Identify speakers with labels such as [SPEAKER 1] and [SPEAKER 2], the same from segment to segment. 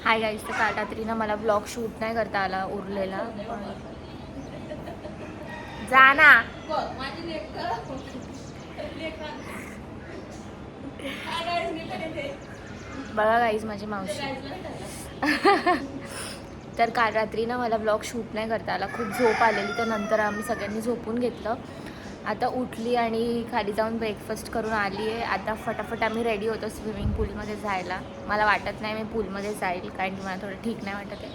[SPEAKER 1] Hi guys, तर काल रात्री ना मला ब्लॉग शूट नाही करता आला उरलेला. जा ना. बघा गाईज माझी मावशी. तर काल रात्री ना मला ब्लॉग शूट नाही करता आला, खूप झोप आलेली. तर नंतर आम्ही सगळ्यांनी झोपून घेतलं. आता उठली आणि खाली जाऊन ब्रेकफास्ट करून आली आहे. आता फटाफट आम्ही रेडी होतो स्विमिंग पूलमध्ये जायला. मला वाटत नाही मी पूलमध्ये जाईल, कारण की मला थोडं ठीक नाही वाटत आहे,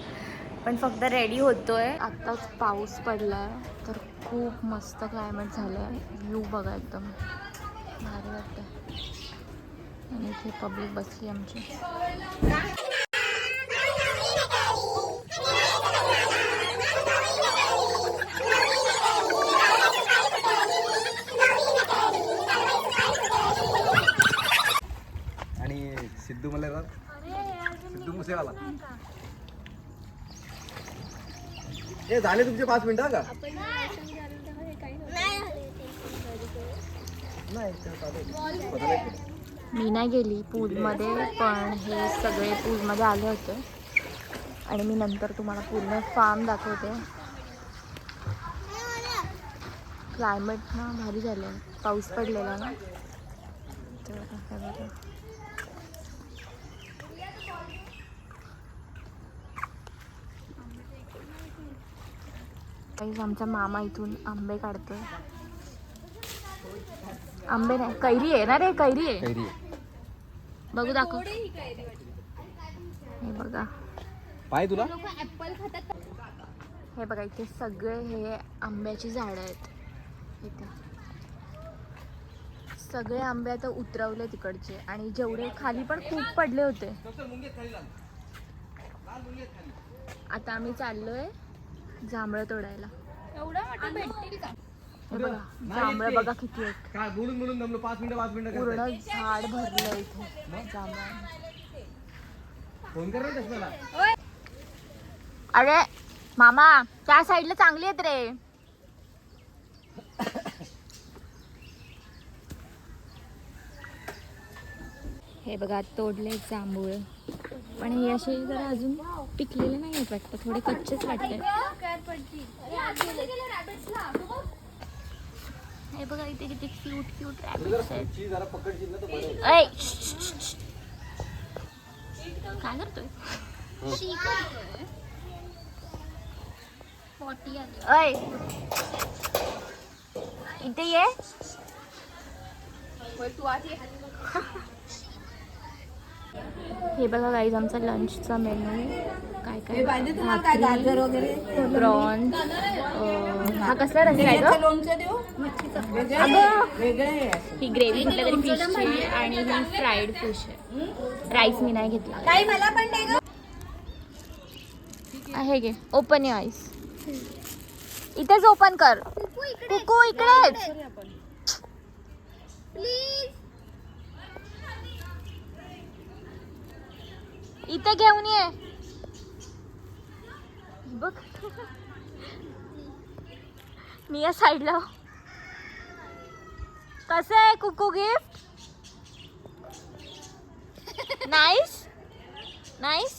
[SPEAKER 1] पण फक्त रेडी होतो आहे. आत्ताच पाऊस पडला आहे, तर खूप मस्त क्लायमेट झालं आहे. व्ह्यू बघा एकदम भारी वाटतं. आणि इथे पब्लिक बसली आमची.
[SPEAKER 2] सिद्धू मलेरार, सिद्धू मुसेवाला. हे झाले तुमचे 5 मिनिटं का?
[SPEAKER 1] मी नाही गेली पूलमध्ये, पण हे सगळे पूलमध्ये आले होते. आणि मी नंतर तुम्हाला पूर्ण फार्म दाखवते. क्लायमेट ना भारी झालं आहे, पाऊस पडलेला ना. तर आमचा मामा इथून आंबे काढतोय. आंबे नाही, कैरी आहे ना रे, कैरी आहे. बघू दाखव. हे बघा,
[SPEAKER 2] पाय तुला.
[SPEAKER 1] हे बघा, इथे सगळे हे आंब्याची झाडं आहेत. इथे सगळे आंबे आता उतरवले तिकडचे, आणि जेवढे खाली पण खूप पडले होते. आता आम्ही चाललोय जांभळं तोडायला. हे बघा जांभळं बघा किती आहेत. पूर्ण झाड भरलं इथे जांभळं. अरे मामा, त्या साईडला चांगली आहेत रे. हे बघा तोडले जांभूळ, पण हे असे जरा अजून पिकलेले नाही आहेत वाटतं, थोडे कच्चेच वाटते. हे बघा इथे किती क्यूट क्यूट रॅबिट्स आहेत. काय करतोय? ऐ इथे ये. हे बघा गाईज आमचा लंचचा मेनू. काय काय
[SPEAKER 3] गाजर वगैरे,
[SPEAKER 1] प्रॉन्स. हा कसला रस्सा आहे ग?
[SPEAKER 3] लोणचं देऊ.
[SPEAKER 1] ही ग्रेव्ही कुठल्या तरी फिशची, आणि ही फ्राईड फिश आहे. राईस मी नाही घेतला.
[SPEAKER 3] काही मला पण दे ग.
[SPEAKER 1] आहे गे, ओपन युअर आईज. इथेच ओपन कर. कुकू इकडेच. इथे घेऊन ये. बघ मी या साईडला. कसं आहे कुकू गिफ्ट? Nice nice.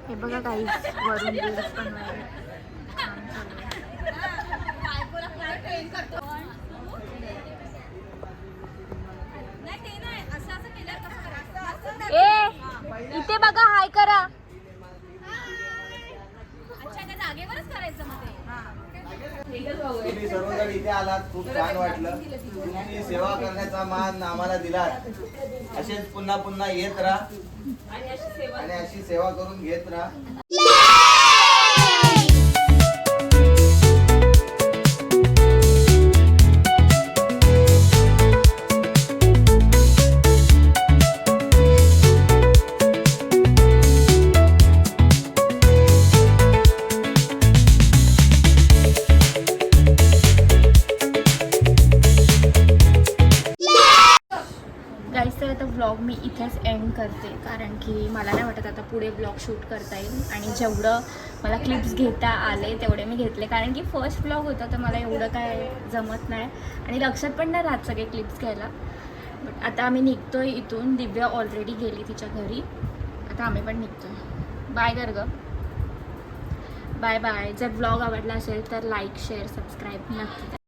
[SPEAKER 1] हे बघा काही वरून रील्स बनवायला छान चालू आहे. ए इथे बघा, हाय करा.
[SPEAKER 2] तुम्ही सर्वजण इथे आलात, खूप छान वाटलं. तुम्ही सेवा करण्याचा मान आम्हाला दिलात. असेच पुन्हा पुन्हा येत राहा आणि अशी सेवा करून घेत राहा.
[SPEAKER 1] तर आता व्लॉग मी इथेच एंड करते, कारण की मला नाही वाटत आता पुढे व्लॉग शूट करता येईल. आणि जेवढं मला क्लिप्स घेता आले तेवढे मी घेतले, कारण की फर्स्ट व्लॉग होता, तर मला एवढं काय जमत नाही आणि लक्षात पण नाही राहत सगळे क्लिप्स घ्यायला. बट आता आम्ही निघतोय इथून. दिव्या ऑलरेडी गेली तिच्या घरी. आता आम्ही पण निघतोय. बाय कर ग. Bye bye. जर व्लॉग आवडला असेल तर लाईक शेअर सबस्क्राईब नक्की करा.